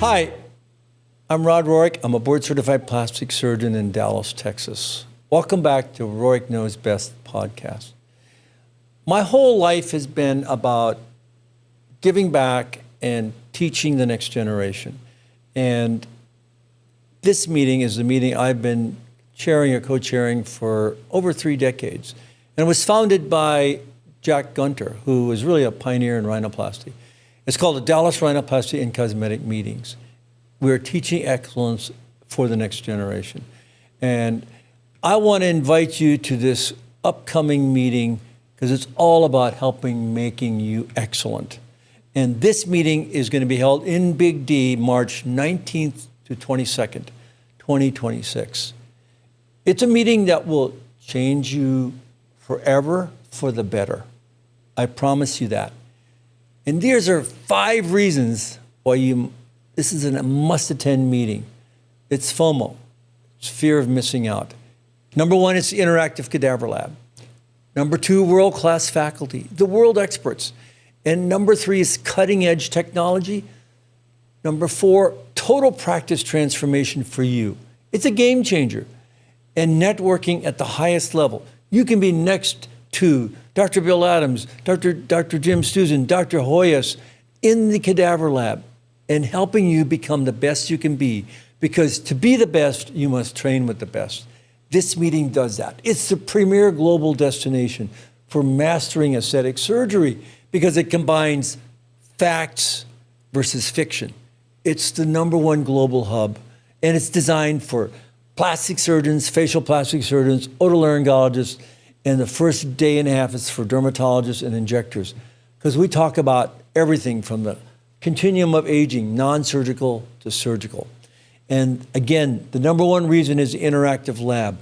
Hi, I'm Rod Rourke. I'm a board-certified plastic surgeon in Dallas, Texas. Welcome back to Rourke Knows Best podcast. My whole life has been about giving back and teaching the next generation. And this meeting is the meeting I've been chairing or co-chairing for over 3 decades. And it was founded by Jack Gunter, who was really a pioneer in rhinoplasty. It's called the Dallas Rhinoplasty and Cosmetic Meetings. We're teaching excellence for the next generation. And I want to invite you to this upcoming meeting because it's all about making you excellent. And this meeting is going to be held in Big D, March 19th to 22nd, 2026. It's a meeting that will change you forever for the better. I promise you that. And these are 5 reasons why this is a must-attend meeting. It's FOMO. It's fear of missing out. Number 1, it's the interactive cadaver lab. Number 2, world-class faculty, the world experts. And number 3 is cutting-edge technology. Number 4, total practice transformation for you. It's a game changer. And networking at the highest level. You can be next to Dr. Bill Adams, Dr. Jim Stuzen, Dr. Hoyas in the cadaver lab and helping you become the best you can be. Because to be the best, you must train with the best. This meeting does that. It's the premier global destination for mastering aesthetic surgery because it combines facts versus fiction. It's the #1 global hub, and it's designed for plastic surgeons, facial plastic surgeons, otolaryngologists, and the first day and a half is for dermatologists and injectors. Because we talk about everything from the continuum of aging, non-surgical to surgical. And again, the #1 reason is the interactive lab.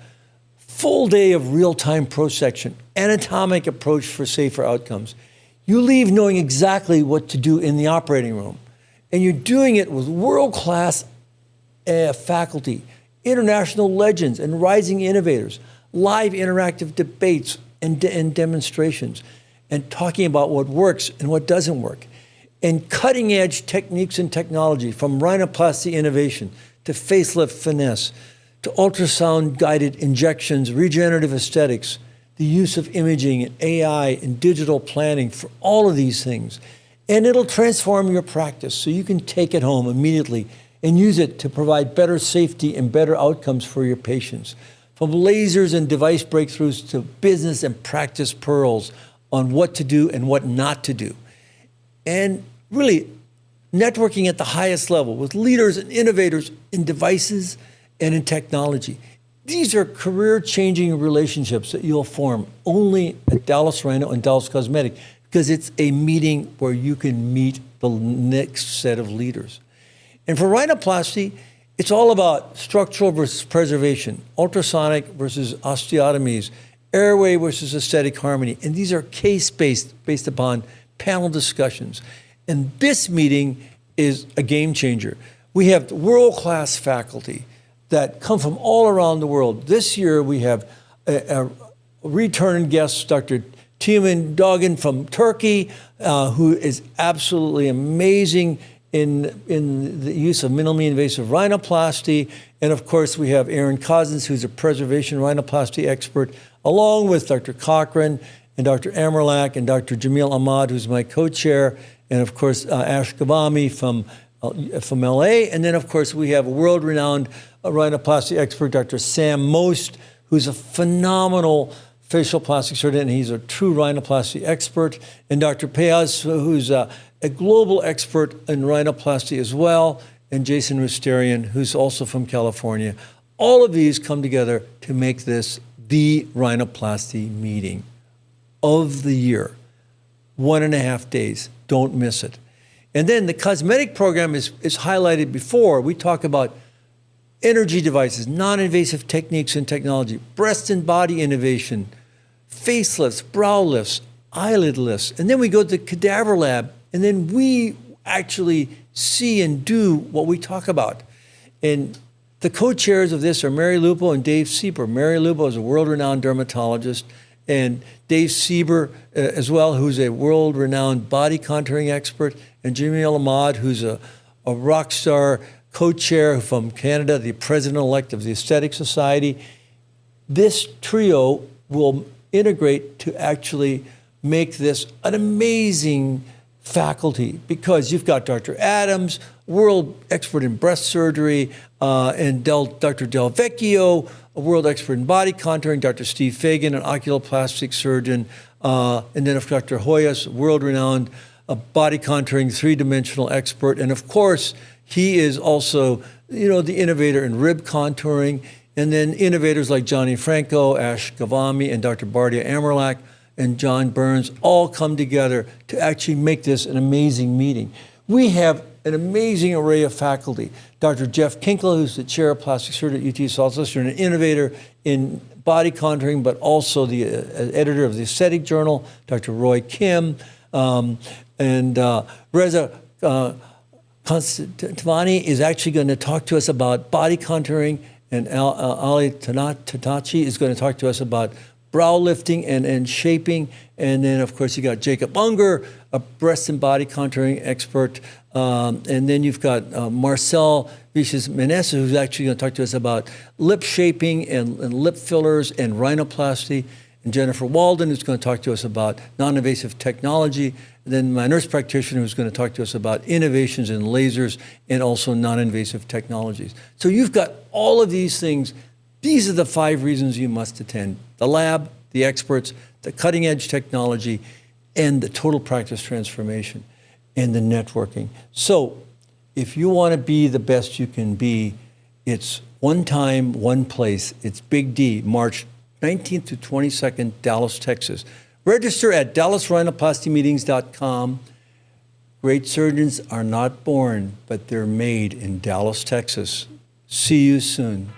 Full day of real-time prosection, anatomic approach for safer outcomes. You leave knowing exactly what to do in the operating room. And you're doing it with world-class faculty, international legends and rising innovators, live interactive debates and demonstrations, and talking about what works and what doesn't work. And cutting-edge techniques and technology from rhinoplasty innovation to facelift finesse, to ultrasound-guided injections, regenerative aesthetics, the use of imaging and AI and digital planning for all of these things. And it'll transform your practice so you can take it home immediately and use it to provide better safety and better outcomes for your patients. From lasers and device breakthroughs to business and practice pearls on what to do and what not to do. And really, networking at the highest level with leaders and innovators in devices and in technology. These are career-changing relationships that you'll form only at Dallas Rhino and Dallas Cosmetic because it's a meeting where you can meet the next set of leaders. And for rhinoplasty, it's all about structural versus preservation, ultrasonic versus osteotomies, airway versus aesthetic harmony. And these are case-based, based upon panel discussions. And this meeting is a game changer. We have world-class faculty that come from all around the world. This year we have a return guest, Dr. Teoman Dogan from Turkey, who is absolutely amazing in the use of minimally invasive rhinoplasty. And of course, we have Aaron Cousins, who's a preservation rhinoplasty expert, along with Dr. Cochran and Dr. Amerlak and Dr. Jamil Ahmad, who's my co-chair, and of course, Ash Ghavami from LA. And then of course, we have a world-renowned rhinoplasty expert, Dr. Sam Most, who's a phenomenal facial plastic surgeon, and he's a true rhinoplasty expert. And Dr. Payaz, who's a global expert in rhinoplasty as well, and Jason Rusterian, who's also from California. All of these come together to make this the rhinoplasty meeting of the year. 1.5 days. Don't miss it. And then the cosmetic program is highlighted before. We talk about energy devices, non-invasive techniques and technology, breast and body innovation, facelifts, brow lifts, eyelid lifts. And then we go to the cadaver lab, and then we actually see and do what we talk about. And the co-chairs of this are Mary Lupo and Dave Sieber. Mary Lupo is a world-renowned dermatologist, and Dave Sieber as well, who's a world-renowned body contouring expert, and Jamil Ahmad, who's a a rock star co-chair from Canada, the president-elect of the Aesthetic Society. This trio will integrate to actually make this an amazing faculty, because you've got Dr. Adams, world expert in breast surgery, and Dr. Del Vecchio, a world expert in body contouring, Dr. Steve Fagan, an oculoplastic surgeon, and then Dr. Hoyas, world-renowned body contouring, three-dimensional expert, and of course, he is also, the innovator in rib contouring, and then innovators like Johnny Franco, Ash Gavami, and Dr. Bardia Amerlak, and John Burns all come together to actually make this an amazing meeting. We have an amazing array of faculty. Dr. Jeff Kinkle, who's the chair of plastic surgery at UT Southwestern, an innovator in body contouring, but also the editor of the Aesthetic Journal, Dr. Roy Kim, and Reza Constantini is actually going to talk to us about body contouring, and Ali Tanachi is going to talk to us about brow lifting and shaping. And then, of course, you got Jacob Unger, a breast and body contouring expert. And then you've got Marcel Viches-Menessa, who's actually going to talk to us about lip shaping and lip fillers and rhinoplasty. And Jennifer Walden, who's going to talk to us about non-invasive technology. And then my nurse practitioner, who's going to talk to us about innovations in lasers and also non-invasive technologies. So you've got all of these things. These are the 5 reasons you must attend: the lab, the experts, the cutting-edge technology, and the total practice transformation, and the networking. So if you want to be the best you can be, it's one time, one place. It's Big D, March 19th to 22nd, Dallas, Texas. Register at dallasrhinoplastymeetings.com. Great surgeons are not born, but they're made in Dallas, Texas. See you soon.